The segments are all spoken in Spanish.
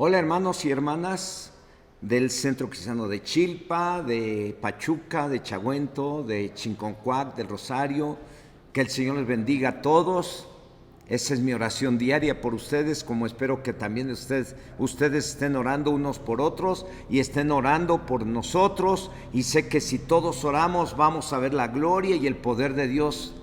Hola hermanos y hermanas del Centro Cristiano de Chilpa, de Pachuca, de Chagüento, de Chinconcuac, del Rosario. Que el Señor les bendiga a todos. Esa es mi oración diaria por ustedes, como espero que también ustedes estén orando unos por otros y estén orando por nosotros. Y sé que si todos oramos vamos a ver la gloria y el poder de Dios.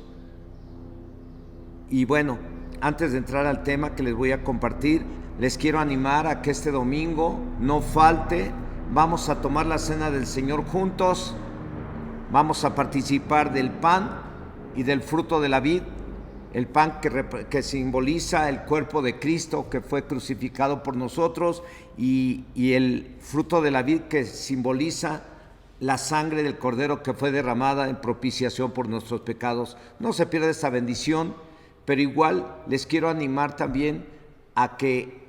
Y bueno, antes de entrar al tema que les voy a compartir, les quiero animar a que este domingo no falte. Vamos a tomar la cena del Señor juntos. Vamos a participar del pan y del fruto de la vid. El pan que simboliza el cuerpo de Cristo que fue crucificado por nosotros, y el fruto de la vid que simboliza la sangre del Cordero que fue derramada en propiciación por nuestros pecados. No se pierda esta bendición, pero igual les quiero animar también a que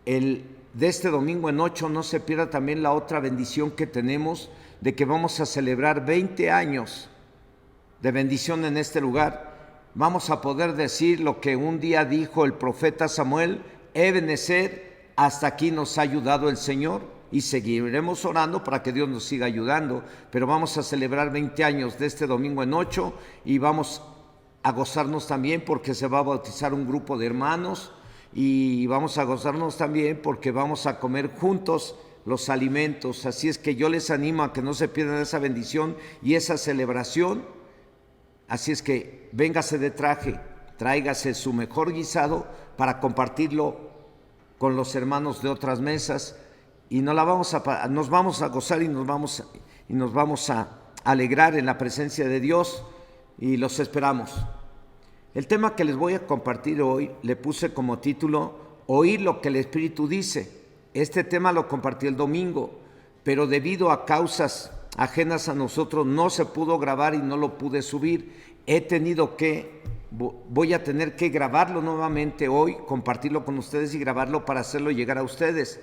de este domingo en 8 no se pierda también la otra bendición que tenemos, de que vamos a celebrar 20 años de bendición en este lugar. Vamos a poder decir lo que un día dijo el profeta Samuel: Ebenezer, hasta aquí nos ha ayudado el Señor, y seguiremos orando para que Dios nos siga ayudando. Pero vamos a celebrar 20 años de este domingo en 8, y vamos a gozarnos también porque se va a bautizar un grupo de hermanos, y vamos a gozarnos también porque vamos a comer juntos los alimentos. Así es que yo les animo a que no se pierdan esa bendición y esa celebración. Así es que véngase de traje, tráigase su mejor guisado para compartirlo con los hermanos de otras mesas, y nos vamos a gozar y nos vamos a alegrar en la presencia de Dios, y los esperamos. El tema que les voy a compartir hoy le puse como título: Oír lo que el Espíritu dice. Este tema lo compartí el domingo, pero debido a causas ajenas a nosotros no se pudo grabar y no lo pude subir. Voy a tener que grabarlo nuevamente hoy, compartirlo con ustedes y grabarlo para hacerlo llegar a ustedes.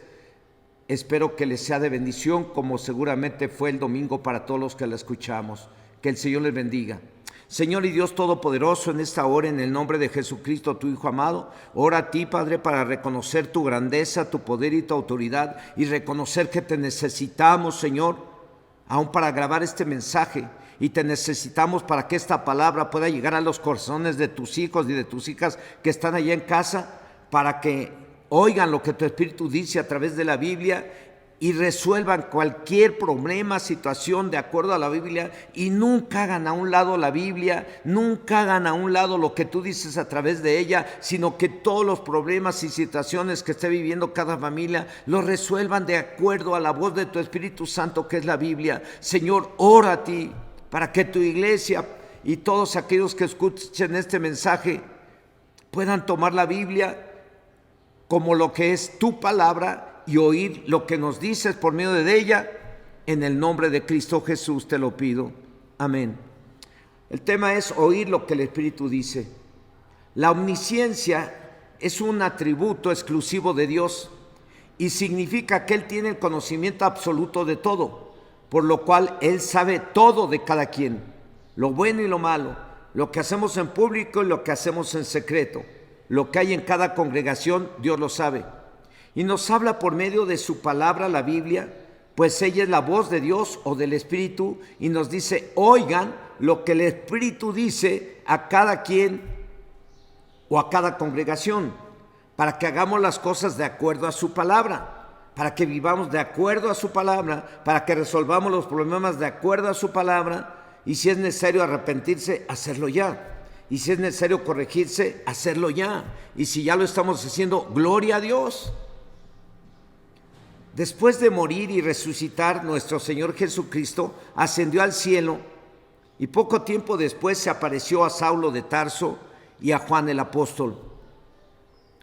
Espero que les sea de bendición, como seguramente fue el domingo para todos los que la escuchamos. Que el Señor les bendiga. Señor y Dios Todopoderoso, en esta hora, en el nombre de Jesucristo, tu Hijo amado, ora a ti, Padre, para reconocer tu grandeza, tu poder y tu autoridad, y reconocer que te necesitamos, Señor, aún para grabar este mensaje, y te necesitamos para que esta palabra pueda llegar a los corazones de tus hijos y de tus hijas que están allá en casa, para que oigan lo que tu Espíritu dice a través de la Biblia y resuelvan cualquier problema, situación de acuerdo a la Biblia, y nunca hagan a un lado la Biblia, nunca hagan a un lado lo que tú dices a través de ella, sino que todos los problemas y situaciones que esté viviendo cada familia los resuelvan de acuerdo a la voz de tu Espíritu Santo, que es la Biblia. Señor, ora a ti para que tu iglesia y todos aquellos que escuchen este mensaje puedan tomar la Biblia como lo que es tu palabra y oír lo que nos dices por medio de ella. En el nombre de Cristo Jesús te lo pido. Amén. El tema es oír lo que el Espíritu dice. La omnisciencia es un atributo exclusivo de Dios y significa que Él tiene el conocimiento absoluto de todo, por lo cual Él sabe todo de cada quien, lo bueno y lo malo, lo que hacemos en público y lo que hacemos en secreto. Lo que hay en cada congregación, Dios lo sabe. Y nos habla por medio de su palabra, la Biblia, pues ella es la voz de Dios o del Espíritu, y nos dice: oigan lo que el Espíritu dice a cada quien o a cada congregación, para que hagamos las cosas de acuerdo a su palabra, para que vivamos de acuerdo a su palabra, para que resolvamos los problemas de acuerdo a su palabra, y si es necesario arrepentirse, hacerlo ya. Y si es necesario corregirse, hacerlo ya. Y si ya lo estamos haciendo, gloria a Dios. Después de morir y resucitar, nuestro Señor Jesucristo ascendió al cielo, y poco tiempo después se apareció a Saulo de Tarso y a Juan el apóstol.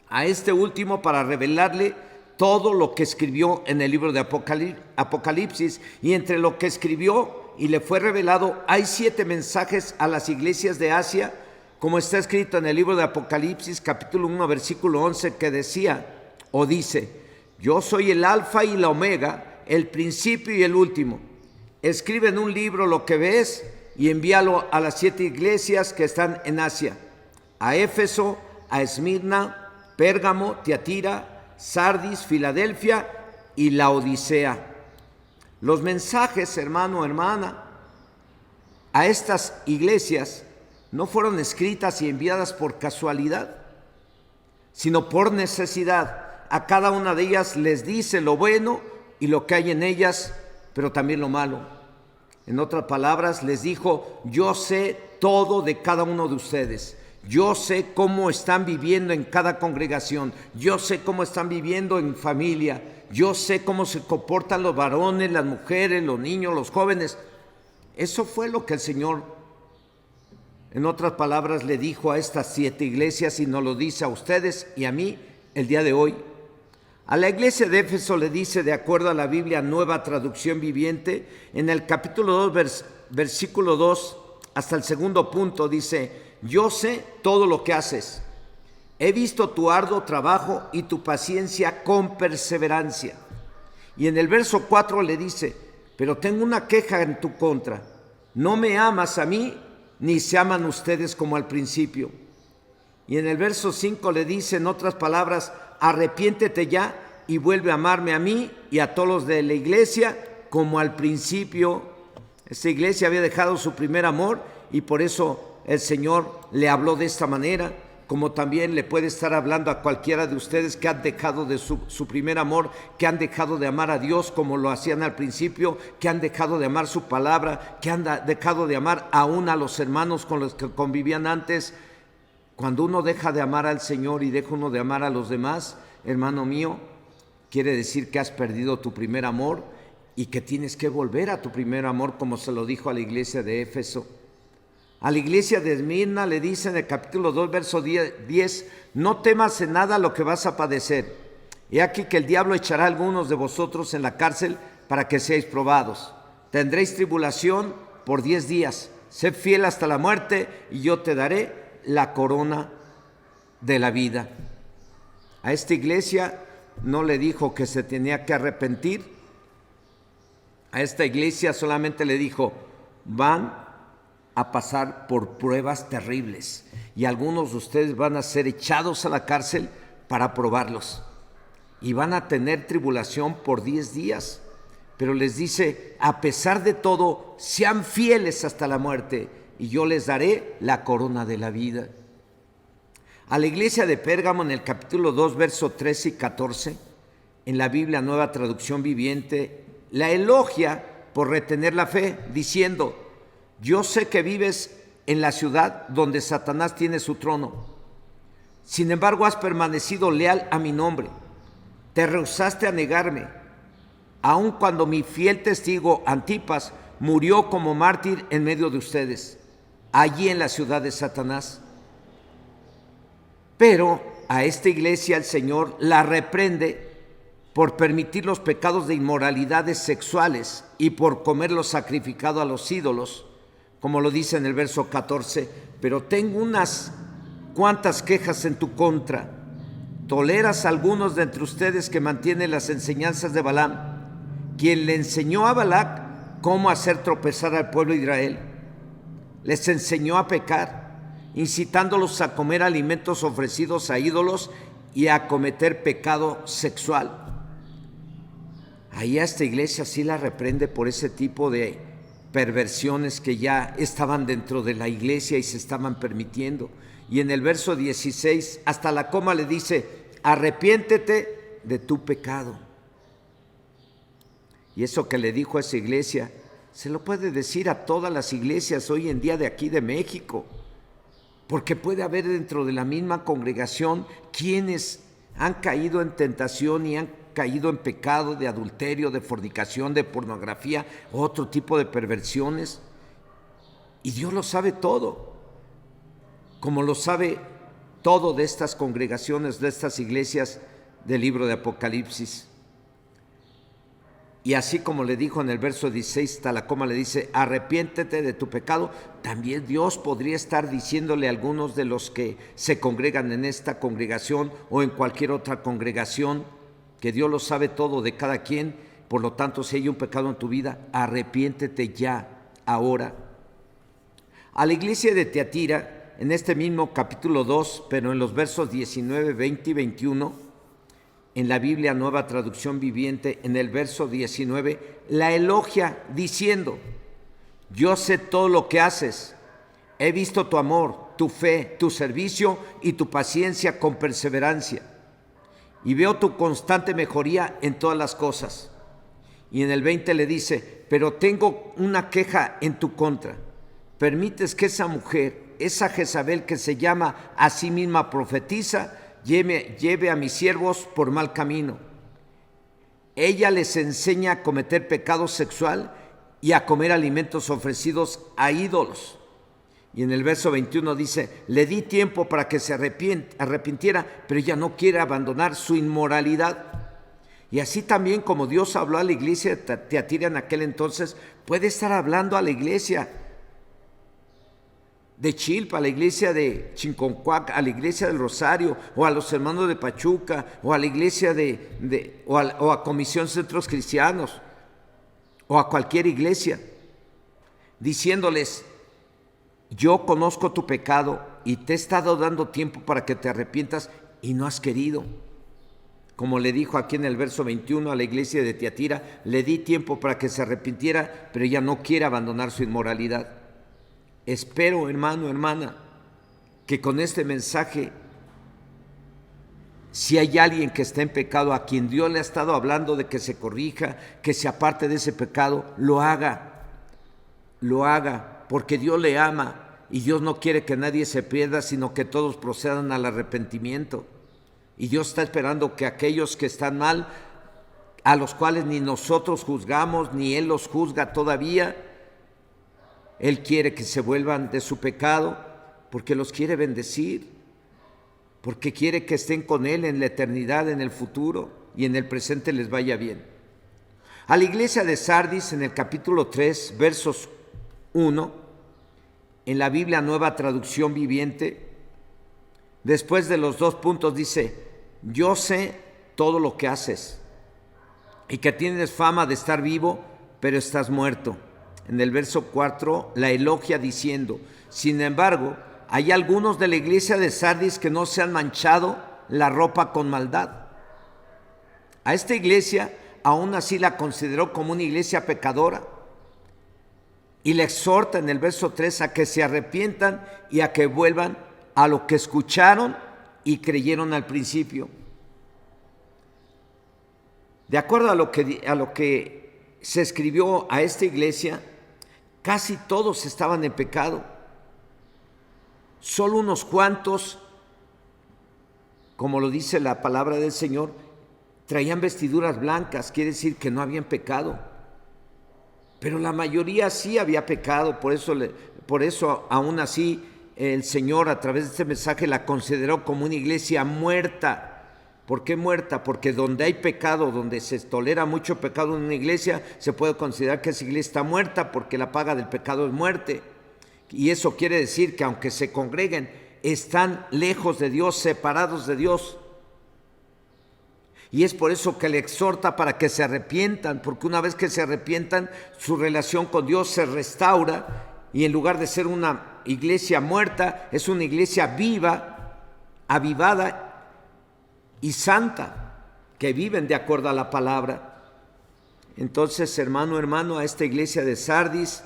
A este último, para revelarle todo lo que escribió en el libro de Apocalipsis, y entre lo que escribió y le fue revelado hay 7 mensajes a las iglesias de Asia, como está escrito en el libro de Apocalipsis capítulo 1 versículo 11, que decía o dice: yo soy el alfa y la omega, el principio y el último. Escribe en un libro lo que ves y envíalo a las 7 iglesias que están en Asia: a Éfeso, a Esmirna, Pérgamo, Tiatira, Sardis, Filadelfia y Laodicea. Los mensajes, hermano, hermana, a estas iglesias no fueron escritas y enviadas por casualidad, sino por necesidad. A cada una de ellas les dice lo bueno y lo que hay en ellas, pero también lo malo. En otras palabras, les dijo: yo sé todo de cada uno de ustedes. Yo sé cómo están viviendo en cada congregación. Yo sé cómo están viviendo en familia. Yo sé cómo se comportan los varones, las mujeres, los niños, los jóvenes. Eso fue lo que el Señor, en otras palabras, le dijo a estas 7 iglesias y nos lo dice a ustedes y a mí el día de hoy. A la iglesia de Éfeso le dice, de acuerdo a la Biblia Nueva Traducción Viviente, en el capítulo 2, versículo 2 hasta el segundo punto, dice: yo sé todo lo que haces. He visto tu arduo trabajo y tu paciencia con perseverancia. Y en el verso 4 le dice: pero tengo una queja en tu contra. No me amas a mí, ni se aman ustedes como al principio. Y en el verso 5 le dice, en otras palabras: arrepiéntete ya y vuelve a amarme a mí y a todos los de la iglesia como al principio. Esta iglesia había dejado su primer amor y por eso el Señor le habló de esta manera, como también le puede estar hablando a cualquiera de ustedes que han dejado de su primer amor, que han dejado de amar a Dios como lo hacían al principio, que han dejado de amar su palabra, que han dejado de amar aún a los hermanos con los que convivían antes. Cuando uno deja de amar al Señor y deja uno de amar a los demás, hermano mío, quiere decir que has perdido tu primer amor y que tienes que volver a tu primer amor, como se lo dijo a la iglesia de Éfeso. A la iglesia de Esmirna le dice en el capítulo 2, verso 10, no temas en nada lo que vas a padecer. He aquí que el diablo echará a algunos de vosotros en la cárcel para que seáis probados. Tendréis tribulación por 10 días. Sed fiel hasta la muerte y yo te daré la corona de la vida. A esta iglesia no le dijo que se tenía que arrepentir. A esta iglesia solamente le dijo: van a pasar por pruebas terribles y algunos de ustedes van a ser echados a la cárcel para probarlos y van a tener tribulación por 10 días. Pero les dice: a pesar de todo, sean fieles hasta la muerte y yo les daré la corona de la vida. A la iglesia de Pérgamo, en el capítulo 2, verso 13 y 14, en la Biblia Nueva Traducción Viviente, la elogia por retener la fe, diciendo: yo sé que vives en la ciudad donde Satanás tiene su trono. Sin embargo, has permanecido leal a mi nombre. Te rehusaste a negarme, aun cuando mi fiel testigo Antipas murió como mártir en medio de ustedes, allí en la ciudad de Satanás. Pero a esta iglesia el Señor la reprende por permitir los pecados de inmoralidades sexuales y por comer lo sacrificado a los ídolos, como lo dice en el verso 14. Pero tengo unas cuantas quejas en tu contra. Toleras a algunos de entre ustedes que mantienen las enseñanzas de Balaam, quien le enseñó a Balac cómo hacer tropezar al pueblo de Israel. Les enseñó a pecar, incitándolos a comer alimentos ofrecidos a ídolos y a cometer pecado sexual. Ahí a esta iglesia sí la reprende por ese tipo de perversiones que ya estaban dentro de la iglesia y se estaban permitiendo. Y en el verso 16, hasta la coma le dice: arrepiéntete de tu pecado. Y eso que le dijo a esa iglesia, se lo puede decir a todas las iglesias hoy en día de aquí de México, porque puede haber dentro de la misma congregación quienes han caído en tentación y han caído en pecado de adulterio, de fornicación, de pornografía, otro tipo de perversiones. Y Dios lo sabe todo, como lo sabe todo de estas congregaciones, de estas iglesias del libro de Apocalipsis. Y así como le dijo en el verso 16, hasta la coma le dice: arrepiéntete de tu pecado, también Dios podría estar diciéndole a algunos de los que se congregan en esta congregación o en cualquier otra congregación, que Dios lo sabe todo de cada quien. Por lo tanto, si hay un pecado en tu vida, arrepiéntete ya, ahora. A la iglesia de Tiatira, en este mismo capítulo 2, pero en los versos 19, 20 y 21, en la Biblia Nueva Traducción Viviente, en el verso 19, la elogia diciendo: yo sé todo lo que haces, he visto tu amor, tu fe, tu servicio y tu paciencia con perseverancia, y veo tu constante mejoría en todas las cosas. Y en el 20 le dice: pero tengo una queja en tu contra. Permites que esa mujer, esa Jezabel que se llama a sí misma profetisa, lleve a mis siervos por mal camino. Ella les enseña a cometer pecado sexual y a comer alimentos ofrecidos a ídolos. Y en el verso 21 dice: le di tiempo para que se arrepintiera, pero ella no quiere abandonar su inmoralidad. Y así también como Dios habló a la iglesia de Tiatira en aquel entonces, puede estar hablando a la iglesia de Chilpa, a la iglesia de Chinconcuac, a la iglesia del Rosario, o a los hermanos de Pachuca, o a la iglesia o a Comisión Centros Cristianos, o a cualquier iglesia, diciéndoles: yo conozco tu pecado y te he estado dando tiempo para que te arrepientas y no has querido. Como le dijo aquí en el verso 21 a la iglesia de Tiatira: le di tiempo para que se arrepintiera, pero ella no quiere abandonar su inmoralidad. Espero, hermano, hermana, que con este mensaje, si hay alguien que está en pecado, a quien Dios le ha estado hablando de que se corrija, que se aparte de ese pecado, lo haga, porque Dios le ama y Dios no quiere que nadie se pierda, sino que todos procedan al arrepentimiento. Y Dios está esperando que aquellos que están mal, a los cuales ni nosotros juzgamos, ni Él los juzga todavía, Él quiere que se vuelvan de su pecado, porque los quiere bendecir, porque quiere que estén con Él en la eternidad, en el futuro, y en el presente les vaya bien. A la iglesia de Sardis, en el capítulo 3, versos 1, en la Biblia Nueva Traducción Viviente, después de los 2 puntos dice: yo sé todo lo que haces y que tienes fama de estar vivo, pero estás muerto. En el verso 4 la elogia diciendo: sin embargo, hay algunos de la iglesia de Sardis que no se han manchado la ropa con maldad. A esta iglesia aún así la consideró como una iglesia pecadora y le exhorta en el verso 3 a que se arrepientan y a que vuelvan a lo que escucharon y creyeron al principio. De acuerdo a lo que se escribió a esta iglesia, casi todos estaban en pecado. Solo unos cuantos, como lo dice la palabra del Señor, traían vestiduras blancas, quiere decir que no habían pecado. Pero la mayoría sí había pecado, por eso aún así el Señor a través de este mensaje la consideró como una iglesia muerta. ¿Por qué muerta? Porque donde hay pecado, donde se tolera mucho pecado en una iglesia, se puede considerar que esa iglesia está muerta, porque la paga del pecado es muerte. Y eso quiere decir que aunque se congreguen, están lejos de Dios, separados de Dios. Y es por eso que le exhorta para que se arrepientan, porque una vez que se arrepientan, su relación con Dios se restaura, y en lugar de ser una iglesia muerta, es una iglesia viva, avivada y santa, que viven de acuerdo a la palabra. Entonces, hermano, a esta iglesia de Sardis,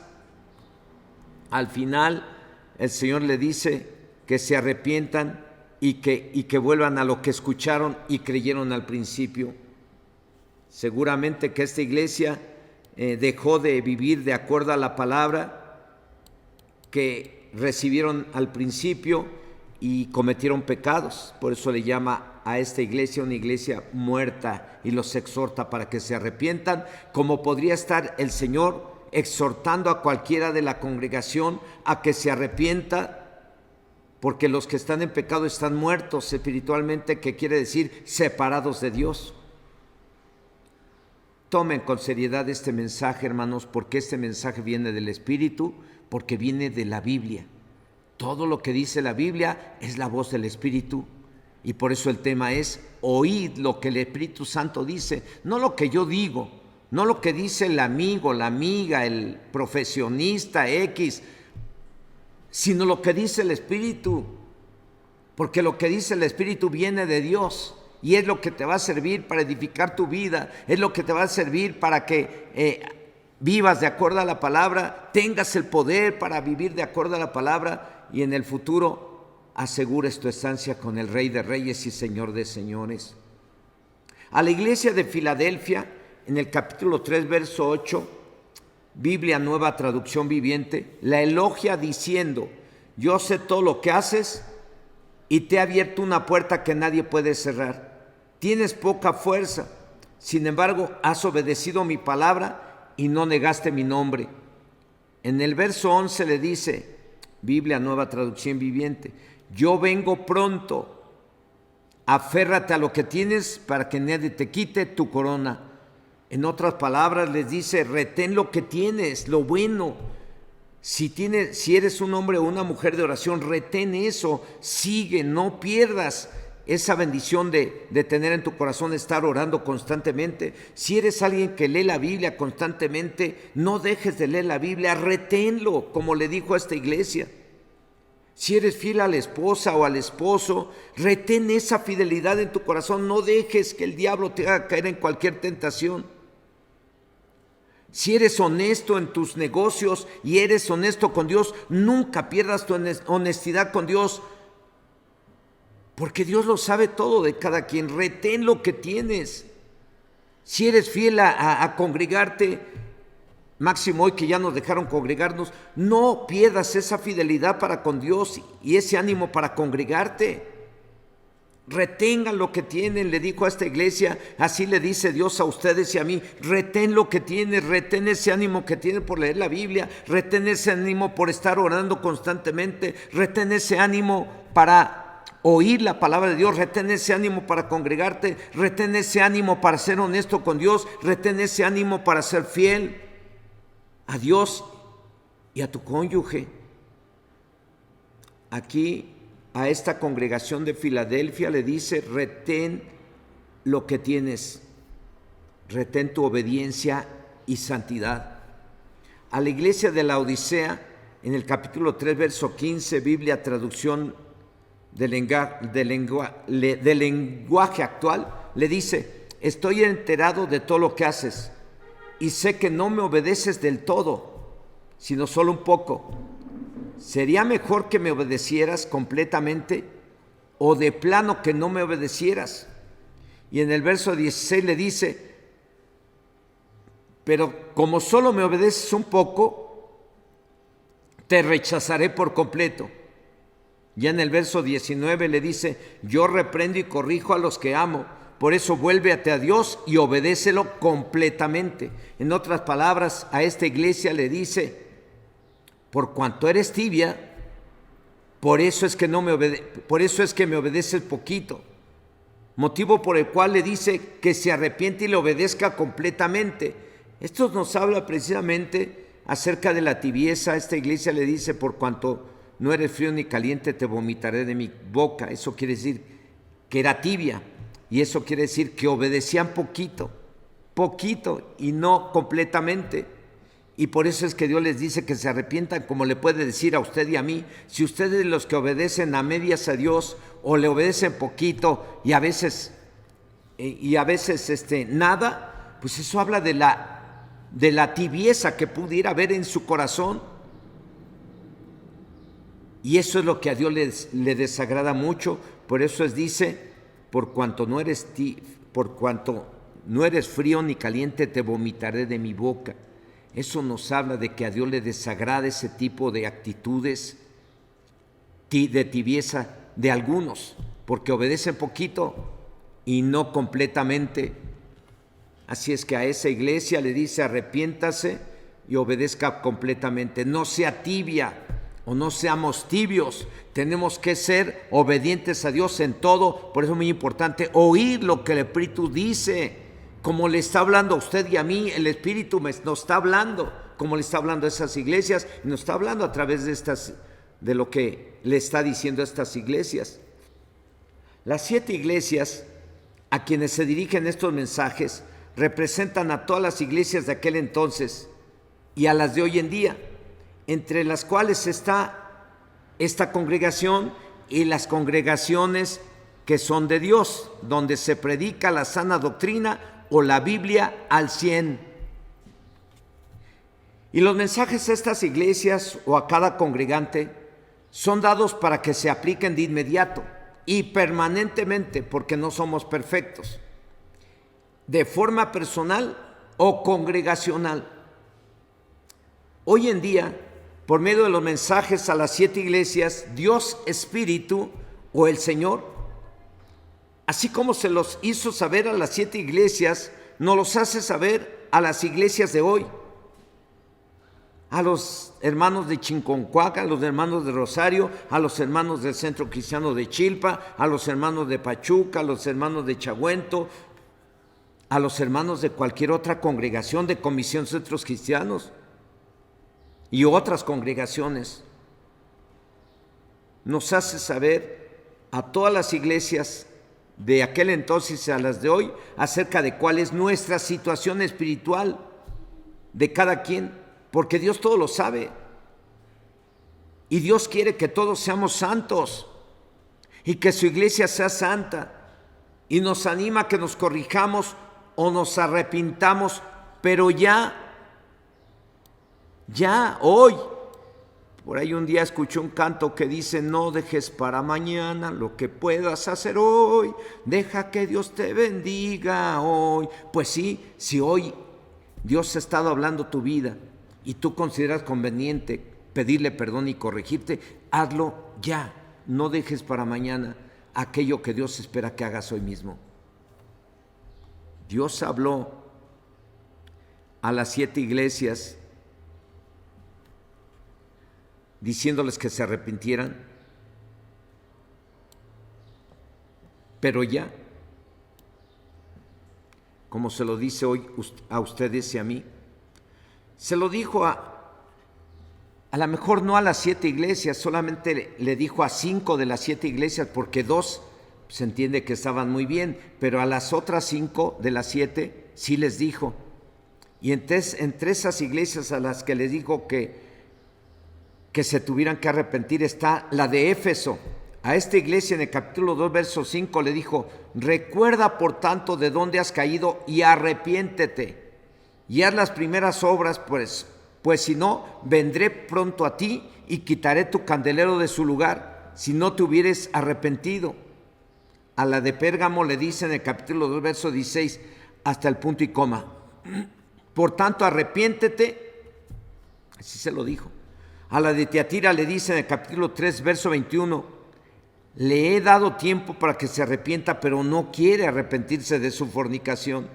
al final el Señor le dice que se arrepientan y que vuelvan a lo que escucharon y creyeron al principio. Seguramente que esta iglesia dejó de vivir de acuerdo a la palabra que recibieron al principio y cometieron pecados. Por eso le llama a esta iglesia una iglesia muerta y los exhorta para que se arrepientan, como podría estar el Señor exhortando a cualquiera de la congregación a que se arrepienta, porque los que están en pecado están muertos espiritualmente, que quiere decir separados de Dios. Tomen con seriedad este mensaje, hermanos, porque este mensaje viene del Espíritu, porque viene de la Biblia. Todo lo que dice la Biblia es la voz del Espíritu, y por eso el tema es: oíd lo que el Espíritu Santo dice, no lo que yo digo, no lo que dice el amigo, la amiga, el profesionista X, sino lo que dice el Espíritu, porque lo que dice el Espíritu viene de Dios y es lo que te va a servir para edificar tu vida, es lo que te va a servir para que vivas de acuerdo a la palabra, tengas el poder para vivir de acuerdo a la palabra y en el futuro asegures tu estancia con el Rey de Reyes y Señor de Señores. A la iglesia de Filadelfia, en el capítulo 3, verso 8, Biblia Nueva Traducción Viviente, la elogia diciendo: yo sé todo lo que haces y te he abierto una puerta que nadie puede cerrar. Tienes poca fuerza, sin embargo has obedecido mi palabra y no negaste mi nombre. En el verso 11 le dice, Biblia Nueva Traducción Viviente, yo vengo pronto, aférrate a lo que tienes para que nadie te quite tu corona. En otras palabras les dice, retén lo que tienes, lo bueno. Si eres un hombre o una mujer de oración, retén eso, sigue, no pierdas esa bendición de tener en tu corazón estar orando constantemente. Si eres alguien que lee la Biblia constantemente, no dejes de leer la Biblia, reténlo, como le dijo a esta iglesia. Si eres fiel a la esposa o al esposo, retén esa fidelidad en tu corazón, no dejes que el diablo te haga caer en cualquier tentación. Si eres honesto en tus negocios y eres honesto con Dios, nunca pierdas tu honestidad con Dios, porque Dios lo sabe todo de cada quien. Retén lo que tienes. Si eres fiel a congregarte, máximo hoy que ya nos dejaron congregarnos, no pierdas esa fidelidad para con Dios y ese ánimo para congregarte. Retengan lo que tienen, le dijo a esta iglesia, así le dice Dios a ustedes y a mí, retén lo que tienes, retén ese ánimo que tienes por leer la Biblia, retén ese ánimo por estar orando constantemente, retén ese ánimo para oír la palabra de Dios, retén ese ánimo para congregarte, retén ese ánimo para ser honesto con Dios, retén ese ánimo para ser fiel a Dios y a tu cónyuge. Aquí a esta congregación de Filadelfia le dice, retén lo que tienes, retén tu obediencia y santidad. A la iglesia de la Odisea, en el capítulo 3, verso 15, Biblia Traducción del lenguaje actual, le dice, estoy enterado de todo lo que haces y sé que no me obedeces del todo, sino solo un poco. ¿Sería mejor que me obedecieras completamente o de plano que no me obedecieras? Y en el verso 16 le dice, pero como solo me obedeces un poco, te rechazaré por completo. Ya en el verso 19 le dice, yo reprendo y corrijo a los que amo, por eso vuélvete a Dios y obedécelo completamente. En otras palabras, a esta iglesia le dice, por cuanto eres tibia, por eso es que me obedeces poquito. Motivo por el cual le dice que se arrepiente y le obedezca completamente. Esto nos habla precisamente acerca de la tibieza. Esta iglesia le dice, por cuanto no eres frío ni caliente, te vomitaré de mi boca. Eso quiere decir que era tibia, y eso quiere decir que obedecían poquito y no completamente. Y por eso es que Dios les dice que se arrepientan, como le puede decir a usted y a mí. Si ustedes los que obedecen a medias a Dios o le obedecen poquito y a veces nada, pues eso habla de la tibieza que pudiera haber en su corazón. Y eso es lo que a Dios le desagrada mucho. Por eso dice, por cuanto no eres frío ni caliente, te vomitaré de mi boca. Eso nos habla de que a Dios le desagrada ese tipo de actitudes de tibieza de algunos, porque obedecen poquito y no completamente. Así es que a esa iglesia le dice, arrepiéntase y obedezca completamente. No sea tibia o no seamos tibios. Tenemos que ser obedientes a Dios en todo. Por eso es muy importante oír lo que el Espíritu dice. Como le está hablando a usted y a mí, el Espíritu nos está hablando, como le está hablando a esas iglesias, y nos está hablando a través de lo que le está diciendo a estas iglesias. Las 7 iglesias a quienes se dirigen estos mensajes representan a todas las iglesias de aquel entonces y a las de hoy en día, entre las cuales está esta congregación y las congregaciones que son de Dios, donde se predica la sana doctrina o la Biblia al 100. Y los mensajes a estas iglesias o a cada congregante son dados para que se apliquen de inmediato y permanentemente, porque no somos perfectos, de forma personal o congregacional. Hoy en día, por medio de los mensajes a las 7 iglesias, Dios Espíritu o el Señor, así como se los hizo saber a las 7 iglesias, nos los hace saber a las iglesias de hoy, a los hermanos de Chinconcuaca, a los hermanos de Rosario, a los hermanos del Centro Cristiano de Chilpa, a los hermanos de Pachuca, a los hermanos de Chagüento, a los hermanos de cualquier otra congregación, de Comisión Centros Cristianos y otras congregaciones. Nos hace saber a todas las iglesias de aquel entonces y a las de hoy acerca de cuál es nuestra situación espiritual de cada quien, porque Dios todo lo sabe y Dios quiere que todos seamos santos y que su iglesia sea santa, y nos anima a que nos corrijamos o nos arrepintamos, pero ya hoy. Por ahí un día escuché un canto que dice: no dejes para mañana lo que puedas hacer hoy, deja que Dios te bendiga hoy. Pues sí, si hoy Dios ha estado hablando tu vida y tú consideras conveniente pedirle perdón y corregirte, hazlo ya. No dejes para mañana aquello que Dios espera que hagas hoy mismo. Dios habló a las 7 iglesias diciéndoles que se arrepintieran, pero ya, como se lo dice hoy a ustedes y a mí, se lo dijo a lo mejor no a las 7 iglesias, solamente le dijo a 5 de las 7 iglesias, porque 2 se entiende que estaban muy bien, pero a las otras 5 de las 7 sí les dijo. Y entre esas iglesias a las que les dijo que se tuvieran que arrepentir está la de Éfeso. A esta iglesia en el capítulo 2, verso 5 le dijo: recuerda por tanto de dónde has caído y arrepiéntete y haz las primeras obras, pues si no, vendré pronto a ti y quitaré tu candelero de su lugar, si no te hubieres arrepentido. A la de Pérgamo le dice en el capítulo 2, verso 16, hasta el punto y coma: por tanto, arrepiéntete. Así se lo dijo. A la de Tiatira le dice en el capítulo 3, verso 21, le he dado tiempo para que se arrepienta, pero no quiere arrepentirse de su fornicación.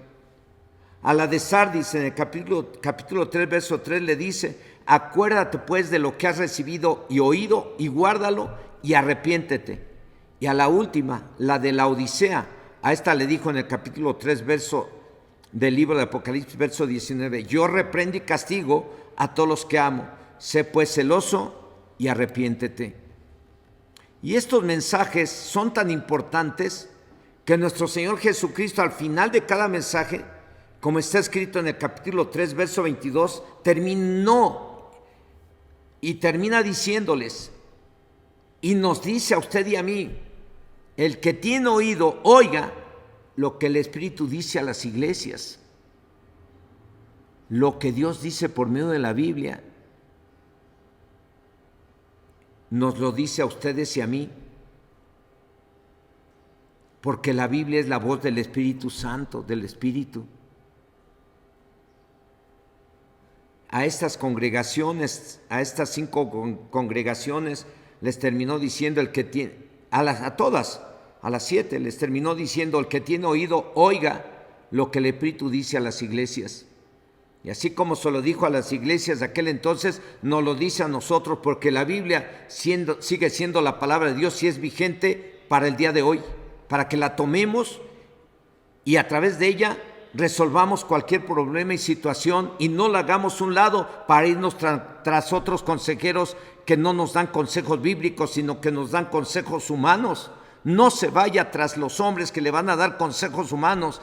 A la de Sardis en el capítulo 3, verso 3 le dice: acuérdate pues de lo que has recibido y oído y guárdalo y arrepiéntete. Y a la última, la de la Odisea, a esta le dijo en el capítulo 3, verso del libro de Apocalipsis, verso 19, yo reprendo y castigo a todos los que amo, sé pues celoso y arrepiéntete. Y estos mensajes son tan importantes que nuestro Señor Jesucristo al final de cada mensaje, como está escrito en el capítulo 3, verso 22, termina diciéndoles, y nos dice a usted y a mí: el que tiene oído, oiga lo que el Espíritu dice a las iglesias. Lo que Dios dice por medio de la Biblia, nos lo dice a ustedes y a mí, porque la Biblia es la voz del Espíritu Santo, del Espíritu. A estas congregaciones, a estas 5 congregaciones, les terminó diciendo a todas, a las 7, les terminó diciendo: el que tiene oído, oiga lo que el Espíritu dice a las iglesias. Y así como se lo dijo a las iglesias de aquel entonces, nos lo dice a nosotros, porque la Biblia sigue siendo la palabra de Dios y es vigente para el día de hoy, para que la tomemos y a través de ella resolvamos cualquier problema y situación, y no la hagamos un lado para irnos tras otros consejeros que no nos dan consejos bíblicos, sino que nos dan consejos humanos. No se vaya tras los hombres que le van a dar consejos humanos.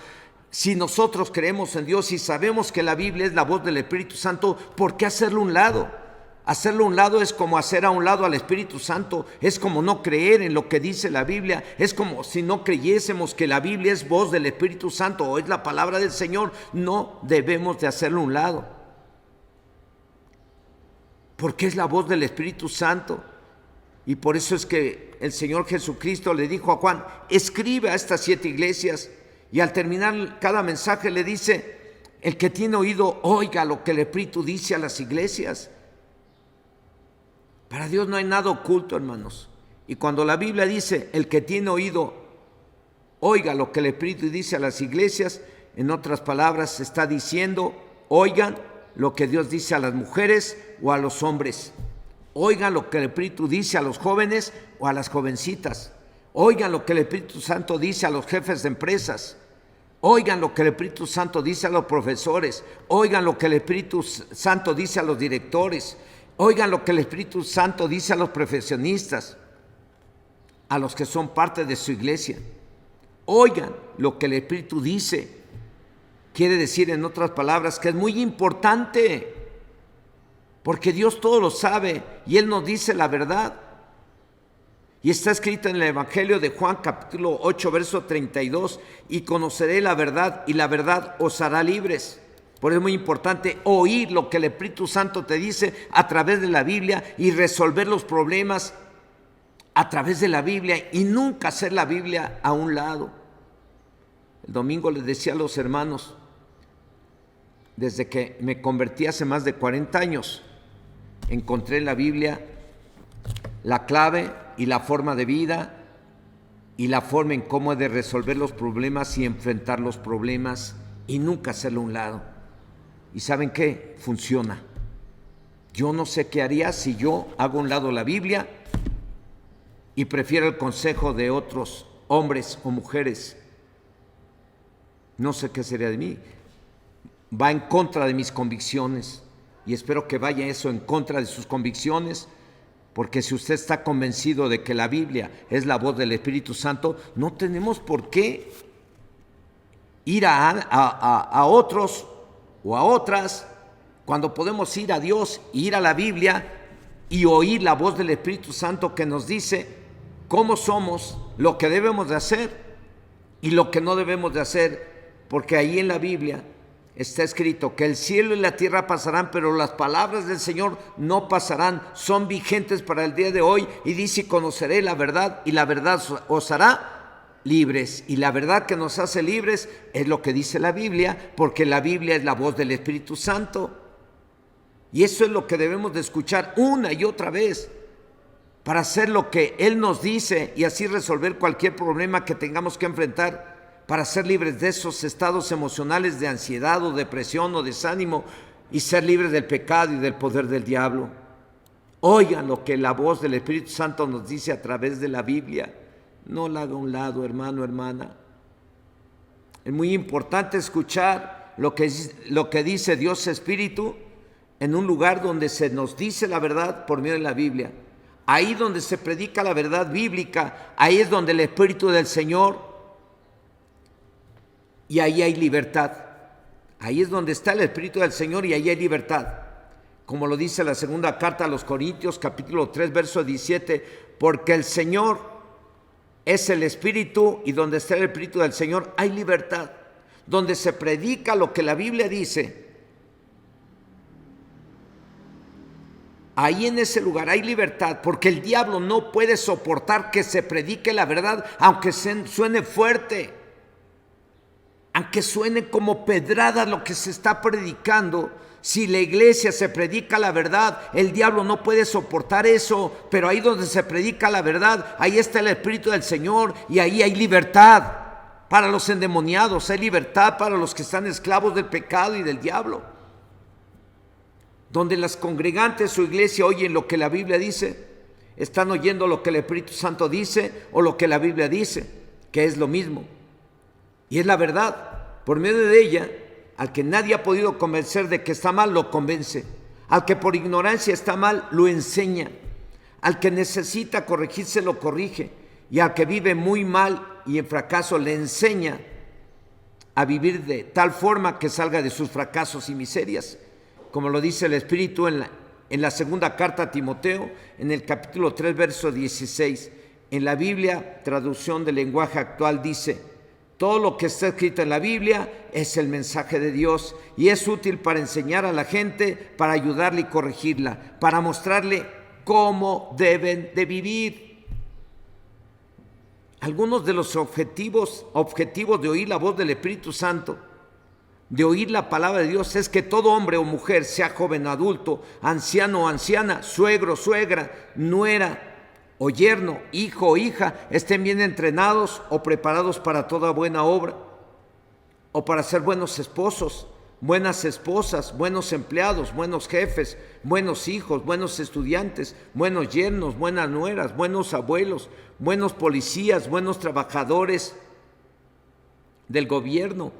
Si nosotros creemos en Dios y sabemos que la Biblia es la voz del Espíritu Santo, ¿por qué hacerlo un lado? Hacerlo a un lado es como hacer a un lado al Espíritu Santo, es como no creer en lo que dice la Biblia, es como si no creyésemos que la Biblia es voz del Espíritu Santo o es la palabra del Señor. No debemos de hacerlo a un lado, porque es la voz del Espíritu Santo. Y por eso es que el Señor Jesucristo le dijo a Juan: escribe a estas 7 iglesias, y al terminar cada mensaje le dice: el que tiene oído, oiga lo que el Espíritu dice a las iglesias. Para Dios no hay nada oculto, hermanos. Y cuando la Biblia dice: el que tiene oído, oiga lo que el Espíritu dice a las iglesias, en otras palabras está diciendo: oigan lo que Dios dice a las mujeres o a los hombres. Oigan lo que el Espíritu dice a los jóvenes o a las jovencitas. Oigan lo que el Espíritu Santo dice a los jefes de empresas. Oigan lo que el Espíritu Santo dice a los profesores. Oigan lo que el Espíritu Santo dice a los directores. Oigan lo que el Espíritu Santo dice a los profesionistas, a los que son parte de su iglesia. Oigan lo que el Espíritu dice. Quiere decir, en otras palabras, que es muy importante, porque Dios todo lo sabe y Él nos dice la verdad. Y está escrito en el Evangelio de Juan, capítulo 8, verso 32: y conoceré la verdad, y la verdad os hará libres. Por eso es muy importante oír lo que el Espíritu Santo te dice a través de la Biblia y resolver los problemas a través de la Biblia, y nunca hacer la Biblia a un lado. El domingo les decía a los hermanos, desde que me convertí hace más de 40 años, encontré en la Biblia la clave y la forma de vida y la forma en cómo he de resolver los problemas y enfrentar los problemas, y nunca hacerlo a un lado. ¿Y saben qué? Funciona. Yo no sé qué haría si yo hago a un lado la Biblia y prefiero el consejo de otros hombres o mujeres. No sé qué sería de mí. Va en contra de mis convicciones, y espero que vaya eso en contra de sus convicciones, porque si usted está convencido de que la Biblia es la voz del Espíritu Santo, no tenemos por qué ir a otros o a otras, cuando podemos ir a Dios y ir a la Biblia y oír la voz del Espíritu Santo que nos dice cómo somos, lo que debemos de hacer y lo que no debemos de hacer, porque ahí en la Biblia está escrito que el cielo y la tierra pasarán, pero las palabras del Señor no pasarán. Son vigentes para el día de hoy, y dice: conoceré la verdad, y la verdad os hará libres. Y la verdad que nos hace libres es lo que dice la Biblia, porque la Biblia es la voz del Espíritu Santo. Y eso es lo que debemos de escuchar una y otra vez, para hacer lo que Él nos dice y así resolver cualquier problema que tengamos que enfrentar, para ser libres de esos estados emocionales de ansiedad o depresión o desánimo, y ser libres del pecado y del poder del diablo. Oigan lo que la voz del Espíritu Santo nos dice a través de la Biblia. No la haga a un lado, hermano, hermana. Es muy importante escuchar lo que dice Dios Espíritu en un lugar donde se nos dice la verdad por medio de la Biblia. Ahí donde se predica la verdad bíblica, ahí es donde el Espíritu del Señor, y ahí hay libertad. Ahí es donde está el Espíritu del Señor y ahí hay libertad. Como lo dice la segunda carta a los Corintios, capítulo 3, verso 17, porque el Señor es el Espíritu, y donde está el Espíritu del Señor hay libertad. Donde se predica lo que la Biblia dice, ahí en ese lugar hay libertad, porque el diablo no puede soportar que se predique la verdad, aunque suene fuerte, aunque suene como pedrada lo que se está predicando. Si la iglesia se predica la verdad, el diablo no puede soportar eso, pero ahí donde se predica la verdad, ahí está el Espíritu del Señor, y ahí hay libertad para los endemoniados, hay libertad para los que están esclavos del pecado y del diablo. Donde las congregantes o iglesia oyen lo que la Biblia dice, están oyendo lo que el Espíritu Santo dice o lo que la Biblia dice, que es lo mismo. Y es la verdad. Por medio de ella, al que nadie ha podido convencer de que está mal, lo convence. Al que por ignorancia está mal, lo enseña. Al que necesita corregirse, lo corrige. Y al que vive muy mal y en fracaso, le enseña a vivir de tal forma que salga de sus fracasos y miserias. Como lo dice el Espíritu en en la segunda carta a Timoteo, en el capítulo 3, verso 16. En la Biblia, traducción del lenguaje actual, dice: todo lo que está escrito en la Biblia es el mensaje de Dios y es útil para enseñar a la gente, para ayudarle y corregirla, para mostrarle cómo deben de vivir. Algunos de los objetivos de oír la voz del Espíritu Santo, de oír la palabra de Dios, es que todo hombre o mujer, sea joven o adulto, anciano o anciana, suegro, suegra, nuera o yerno, hijo o hija, estén bien entrenados o preparados para toda buena obra, o para ser buenos esposos, buenas esposas, buenos empleados, buenos jefes, buenos hijos, buenos estudiantes, buenos yernos, buenas nueras, buenos abuelos, buenos policías, buenos trabajadores del gobierno,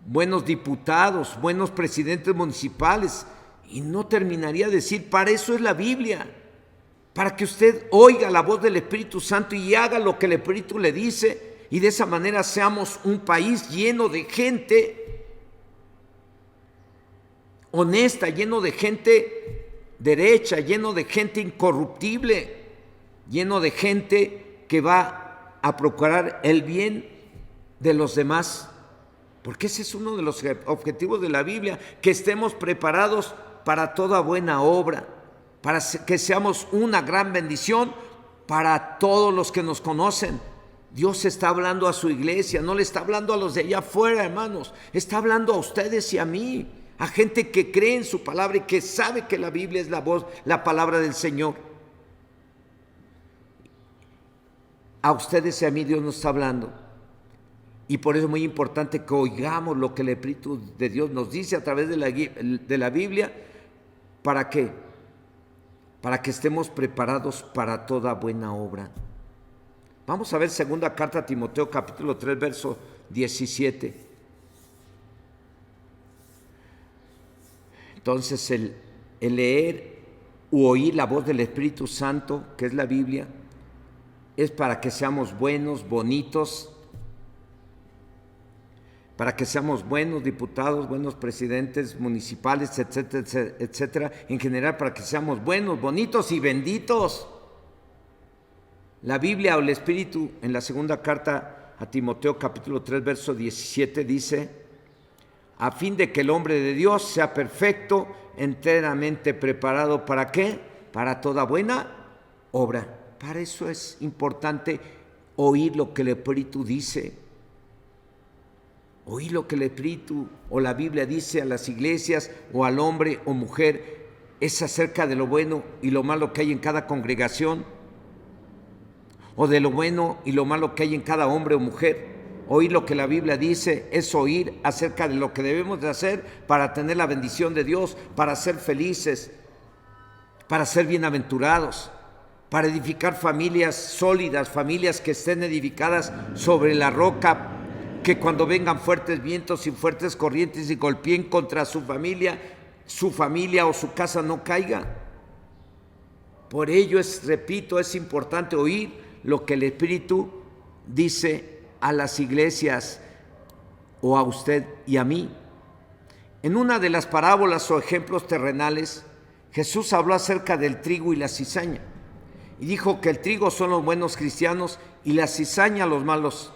buenos diputados, buenos presidentes municipales. Y no terminaría de decir, para eso es la Biblia, para que usted oiga la voz del Espíritu Santo y haga lo que el Espíritu le dice, y de esa manera seamos un país lleno de gente honesta, lleno de gente derecha, lleno de gente incorruptible, lleno de gente que va a procurar el bien de los demás. Porque ese es uno de los objetivos de la Biblia, que estemos preparados para toda buena obra, para que seamos una gran bendición para todos los que nos conocen. Dios está hablando a su iglesia, no le está hablando a los de allá afuera, hermanos, está hablando a ustedes y a mí, a gente que cree en su palabra y que sabe que la Biblia es la voz, la palabra del Señor. A ustedes y a mí Dios nos está hablando. Y por eso es muy importante que oigamos lo que el Espíritu de Dios nos dice a través de la Biblia. ¿Para qué? Para que estemos preparados para toda buena obra. Vamos a ver segunda carta a Timoteo, capítulo 3, verso 17. Entonces, el leer u oír la voz del Espíritu Santo, que es la Biblia, es para que seamos buenos, bonitos, para que seamos buenos diputados, buenos presidentes municipales, etcétera, etcétera, en general, para que seamos buenos, bonitos y benditos. La Biblia o el Espíritu, en la segunda carta a Timoteo, capítulo 3, verso 17, dice: a fin de que el hombre de Dios sea perfecto, enteramente preparado, ¿para qué? Para toda buena obra. Para eso es importante oír lo que el Espíritu dice. Oír lo que el Espíritu o la Biblia dice a las iglesias o al hombre o mujer es acerca de lo bueno y lo malo que hay en cada congregación, o de lo bueno y lo malo que hay en cada hombre o mujer. Oír lo que la Biblia dice es oír acerca de lo que debemos de hacer para tener la bendición de Dios, para ser felices, para ser bienaventurados, para edificar familias sólidas, familias que estén edificadas sobre la roca, que cuando vengan fuertes vientos y fuertes corrientes y golpeen contra su familia o su casa no caiga. Por ello repito, es importante oír lo que el Espíritu dice a las iglesias o a usted y a mí. En una de las parábolas o ejemplos terrenales, Jesús habló acerca del trigo y la cizaña, y dijo que el trigo son los buenos cristianos y la cizaña los malos,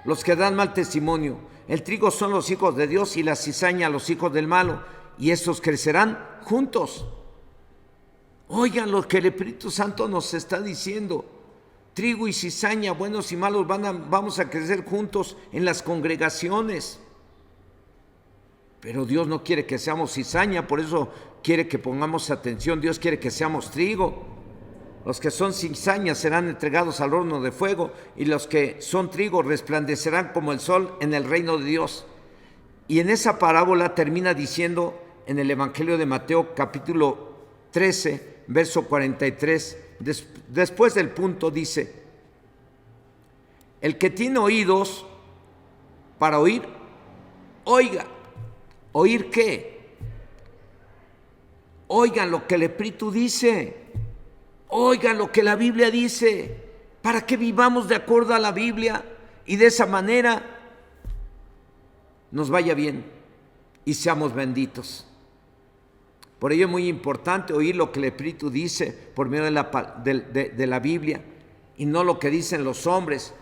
los que dan mal testimonio. El trigo son los hijos de Dios y la cizaña los hijos del malo, y estos crecerán juntos. Oigan lo que el Espíritu Santo nos está diciendo. Trigo y cizaña, buenos y malos, vamos a crecer juntos en las congregaciones. Pero Dios no quiere que seamos cizaña, por eso quiere que pongamos atención. Dios quiere que seamos trigo. Los que son cizaña serán entregados al horno de fuego, y los que son trigo resplandecerán como el sol en el reino de Dios. Y en esa parábola termina diciendo en el Evangelio de Mateo, capítulo 13, verso 43, después del punto dice: el que tiene oídos para oír, oiga. ¿Oír qué? Oigan lo que el Espíritu dice. Oigan lo que la Biblia dice, para que vivamos de acuerdo a la Biblia y de esa manera nos vaya bien y seamos benditos. Por ello es muy importante oír lo que el Espíritu dice por medio de la Biblia y no lo que dicen los hombres,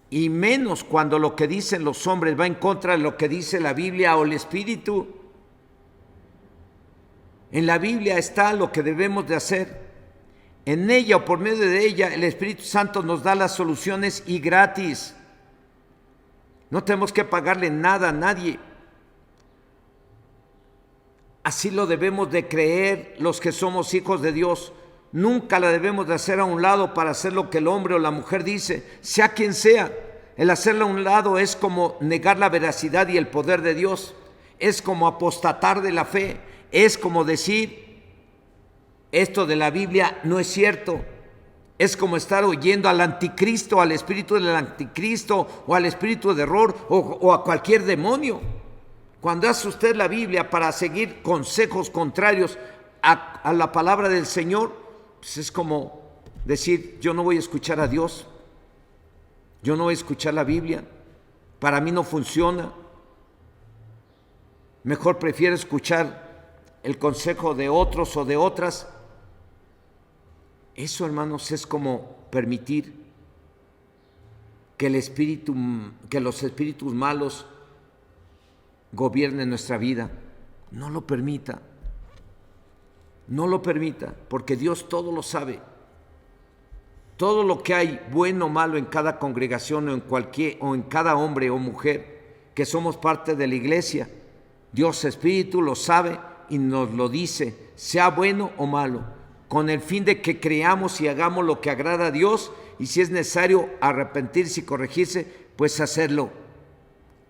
y menos cuando lo que dicen los hombres va en contra de lo que dice la Biblia o el Espíritu. En la Biblia está lo que debemos de hacer. En ella o por medio de ella el Espíritu Santo nos da las soluciones y gratis. No tenemos que pagarle nada a nadie. Así lo debemos de creer los que somos hijos de Dios. Nunca la debemos de hacer a un lado para hacer lo que el hombre o la mujer dice, sea quien sea. El hacerla a un lado es como negar la veracidad y el poder de Dios. Es como apostatar de la fe. Es como decir, esto de la Biblia no es cierto. Es como estar oyendo al anticristo, al espíritu del anticristo o al espíritu de error o a cualquier demonio. Cuando hace usted la Biblia para seguir consejos contrarios a la palabra del Señor, pues es como decir, yo no voy a escuchar a Dios, yo no voy a escuchar la Biblia, para mí no funciona. Mejor prefiero escuchar el consejo de otros o de otras. Eso, hermanos, es como permitir que los espíritus malos gobiernen nuestra vida. No lo permita. No lo permita, porque Dios todo lo sabe. Todo lo que hay bueno o malo en cada congregación o en cada hombre o mujer que somos parte de la iglesia, Dios Espíritu lo sabe y nos lo dice, sea bueno o malo, con el fin de que creamos y hagamos lo que agrada a Dios, y si es necesario arrepentirse y corregirse, pues hacerlo.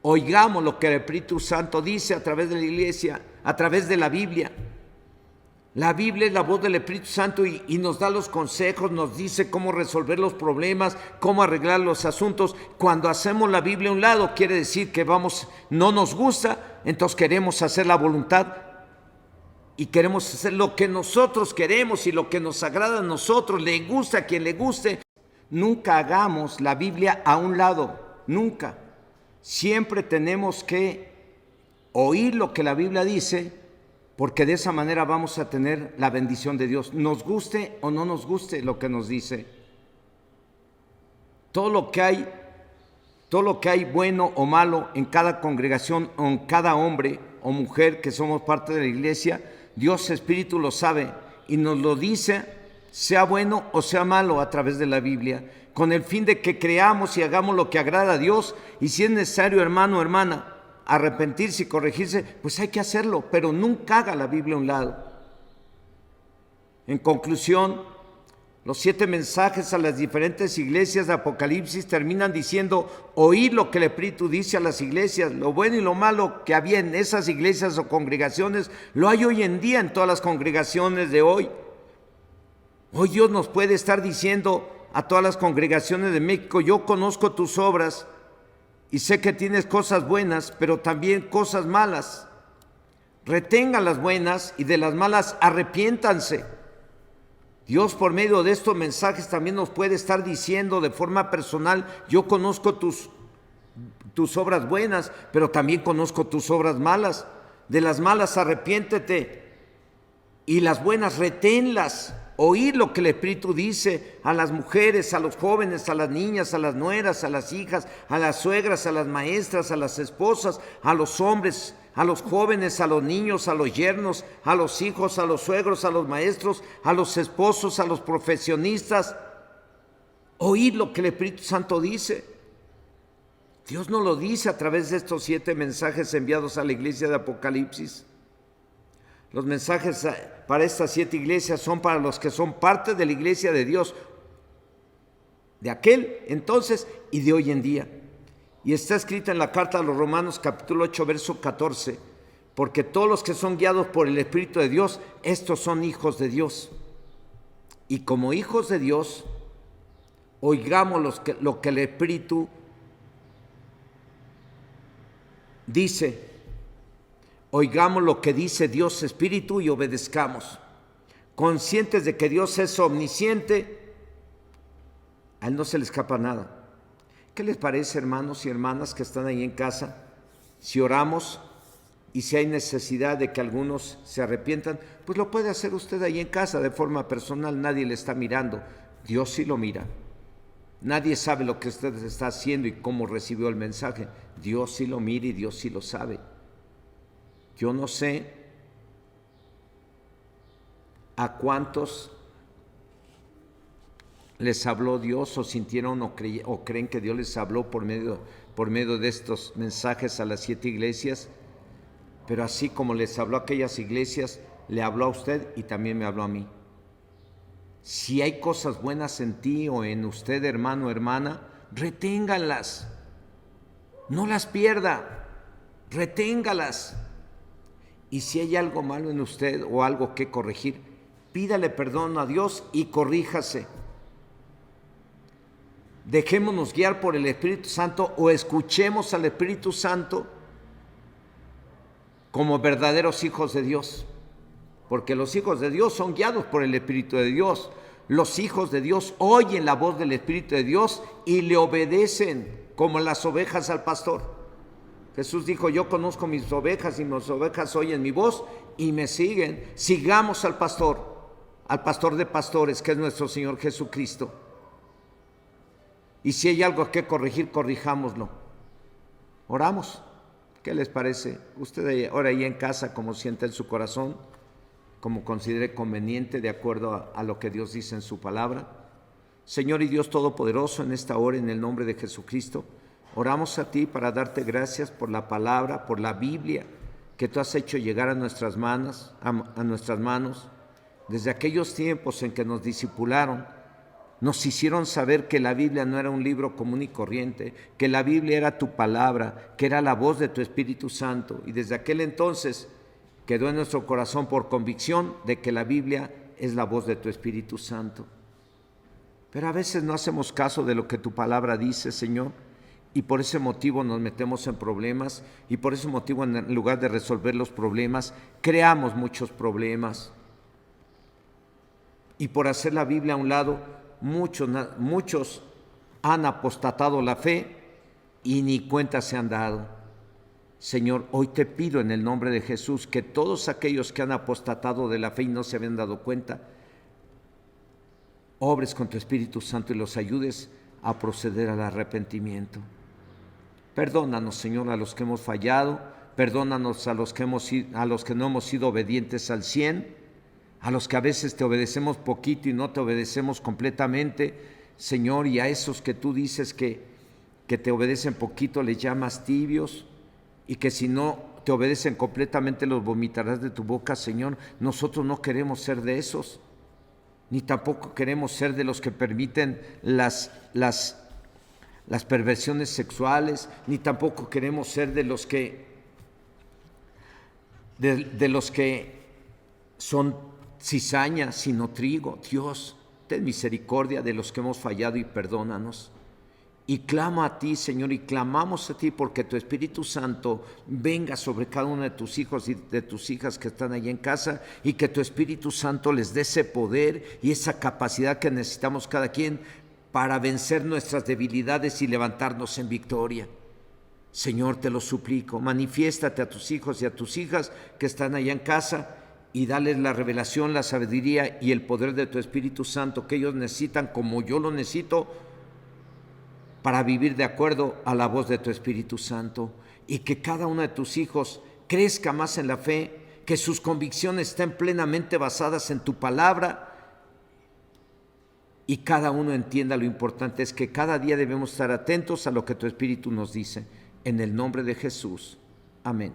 Oigamos lo que el Espíritu Santo dice a través de la iglesia, a través de la Biblia. La Biblia es la voz del Espíritu Santo y nos da los consejos, nos dice cómo resolver los problemas, cómo arreglar los asuntos. Cuando hacemos la Biblia a un lado, quiere decir que no nos gusta, entonces queremos hacer la voluntad y queremos hacer lo que nosotros queremos y lo que nos agrada a nosotros, le gusta a quien le guste. Nunca hagamos la Biblia a un lado, nunca. Siempre tenemos que oír lo que la Biblia dice, porque de esa manera vamos a tener la bendición de Dios, nos guste o no nos guste lo que nos dice. Todo lo que hay bueno o malo en cada congregación o en cada hombre o mujer que somos parte de la iglesia, Dios Espíritu lo sabe y nos lo dice, sea bueno o sea malo, a través de la Biblia, con el fin de que creamos y hagamos lo que agrada a Dios. Y si es necesario, hermano o hermana, arrepentirse y corregirse, pues hay que hacerlo, pero nunca haga la Biblia a un lado. En conclusión, los 7 mensajes a las diferentes iglesias de Apocalipsis terminan diciendo, oír lo que el Espíritu dice a las iglesias. Lo bueno y lo malo que había en esas iglesias o congregaciones, lo hay hoy en día en todas las congregaciones de hoy. Hoy Dios nos puede estar diciendo a todas las congregaciones de México, yo conozco tus obras y sé que tienes cosas buenas, pero también cosas malas. Retengan las buenas y de las malas arrepiéntanse. Dios, por medio de estos mensajes, también nos puede estar diciendo de forma personal, yo conozco tus obras buenas, pero también conozco tus obras malas. De las malas arrepiéntete y las buenas reténlas. Oír lo que el Espíritu dice a las mujeres, a los jóvenes, a las niñas, a las nueras, a las hijas, a las suegras, a las maestras, a las esposas, a los hombres, a los jóvenes, a los niños, a los yernos, a los hijos, a los suegros, a los maestros, a los esposos, a los profesionistas. Oír lo que el Espíritu Santo dice. Dios nos lo dice a través de estos 7 mensajes enviados a la iglesia de Apocalipsis. Los mensajes para estas 7 iglesias son para los que son parte de la iglesia de Dios, de aquel entonces y de hoy en día. Y está escrita en la carta a los Romanos capítulo 8, verso 14, porque todos los que son guiados por el Espíritu de Dios, estos son hijos de Dios. Y como hijos de Dios, oigamos lo que el Espíritu dice. Oigamos lo que dice Dios Espíritu y obedezcamos. Conscientes de que Dios es omnisciente, a Él no se le escapa nada. ¿Qué les parece, hermanos y hermanas que están ahí en casa, si oramos y si hay necesidad de que algunos se arrepientan, pues lo puede hacer usted ahí en casa de forma personal, nadie le está mirando, Dios sí lo mira. Nadie sabe lo que usted está haciendo y cómo recibió el mensaje, Dios sí lo mira y Dios sí lo sabe. Yo no sé a cuántos les habló Dios o sintieron o creen que Dios les habló por medio de estos mensajes a las 7 iglesias, pero así como les habló a aquellas iglesias, le habló a usted y también me habló a mí. Si hay cosas buenas en ti o en usted, hermano o hermana, reténganlas, no las pierda, reténgalas. Y si hay algo malo en usted o algo que corregir, pídale perdón a Dios y corríjase. Dejémonos guiar por el Espíritu Santo o escuchemos al Espíritu Santo como verdaderos hijos de Dios, porque los hijos de Dios son guiados por el Espíritu de Dios. Los hijos de Dios oyen la voz del Espíritu de Dios y le obedecen como las ovejas al pastor. Jesús dijo, yo conozco mis ovejas y mis ovejas oyen mi voz y me siguen. Sigamos al pastor de pastores, que es nuestro Señor Jesucristo. Y si hay algo que corregir, corrijámoslo. Oramos. ¿Qué les parece? Usted ora ahí en casa como sienta en su corazón, como considere conveniente, de acuerdo a lo que Dios dice en su palabra. Señor y Dios Todopoderoso, en esta hora, en el nombre de Jesucristo, oramos a ti para darte gracias por la palabra, por la Biblia que tú has hecho llegar a nuestras manos, desde aquellos tiempos en que nos discipularon. Nos hicieron saber que la Biblia no era un libro común y corriente, que la Biblia era tu palabra, que era la voz de tu Espíritu Santo. Y desde aquel entonces quedó en nuestro corazón por convicción de que la Biblia es la voz de tu Espíritu Santo. Pero a veces no hacemos caso de lo que tu palabra dice, Señor, y por ese motivo nos metemos en problemas, y por ese motivo, en lugar de resolver los problemas, creamos muchos problemas. Y por hacer la Biblia a un lado, muchos han apostatado la fe y ni cuenta se han dado. Señor, hoy te pido en el nombre de Jesús que todos aquellos que han apostatado de la fe y no se habían dado cuenta, obres con tu Espíritu Santo y los ayudes a proceder al arrepentimiento. Perdónanos, Señor, a los que hemos fallado, perdónanos a los que no hemos sido obedientes al 100%, a los que a veces te obedecemos poquito y no te obedecemos completamente, Señor, y a esos que tú dices que te obedecen poquito les llamas tibios, y que si no te obedecen completamente los vomitarás de tu boca, Señor. Nosotros no queremos ser de esos, ni tampoco queremos ser de los que permiten las perversiones sexuales, ni tampoco queremos ser de los que son cizaña, sino trigo. Dios, ten misericordia de los que hemos fallado y perdónanos. Y clamo a ti, Señor, y clamamos a ti porque tu Espíritu Santo venga sobre cada uno de tus hijos y de tus hijas que están ahí en casa, y que tu Espíritu Santo les dé ese poder y esa capacidad que necesitamos cada quien para vencer nuestras debilidades y levantarnos en victoria. Señor, te lo suplico, manifiéstate a tus hijos y a tus hijas que están allá en casa, y dales la revelación, la sabiduría y el poder de tu Espíritu Santo que ellos necesitan, como yo lo necesito, para vivir de acuerdo a la voz de tu Espíritu Santo. Y que cada uno de tus hijos crezca más en la fe, que sus convicciones estén plenamente basadas en tu palabra, y cada uno entienda lo importante es que cada día debemos estar atentos a lo que tu Espíritu nos dice. En el nombre de Jesús. Amén.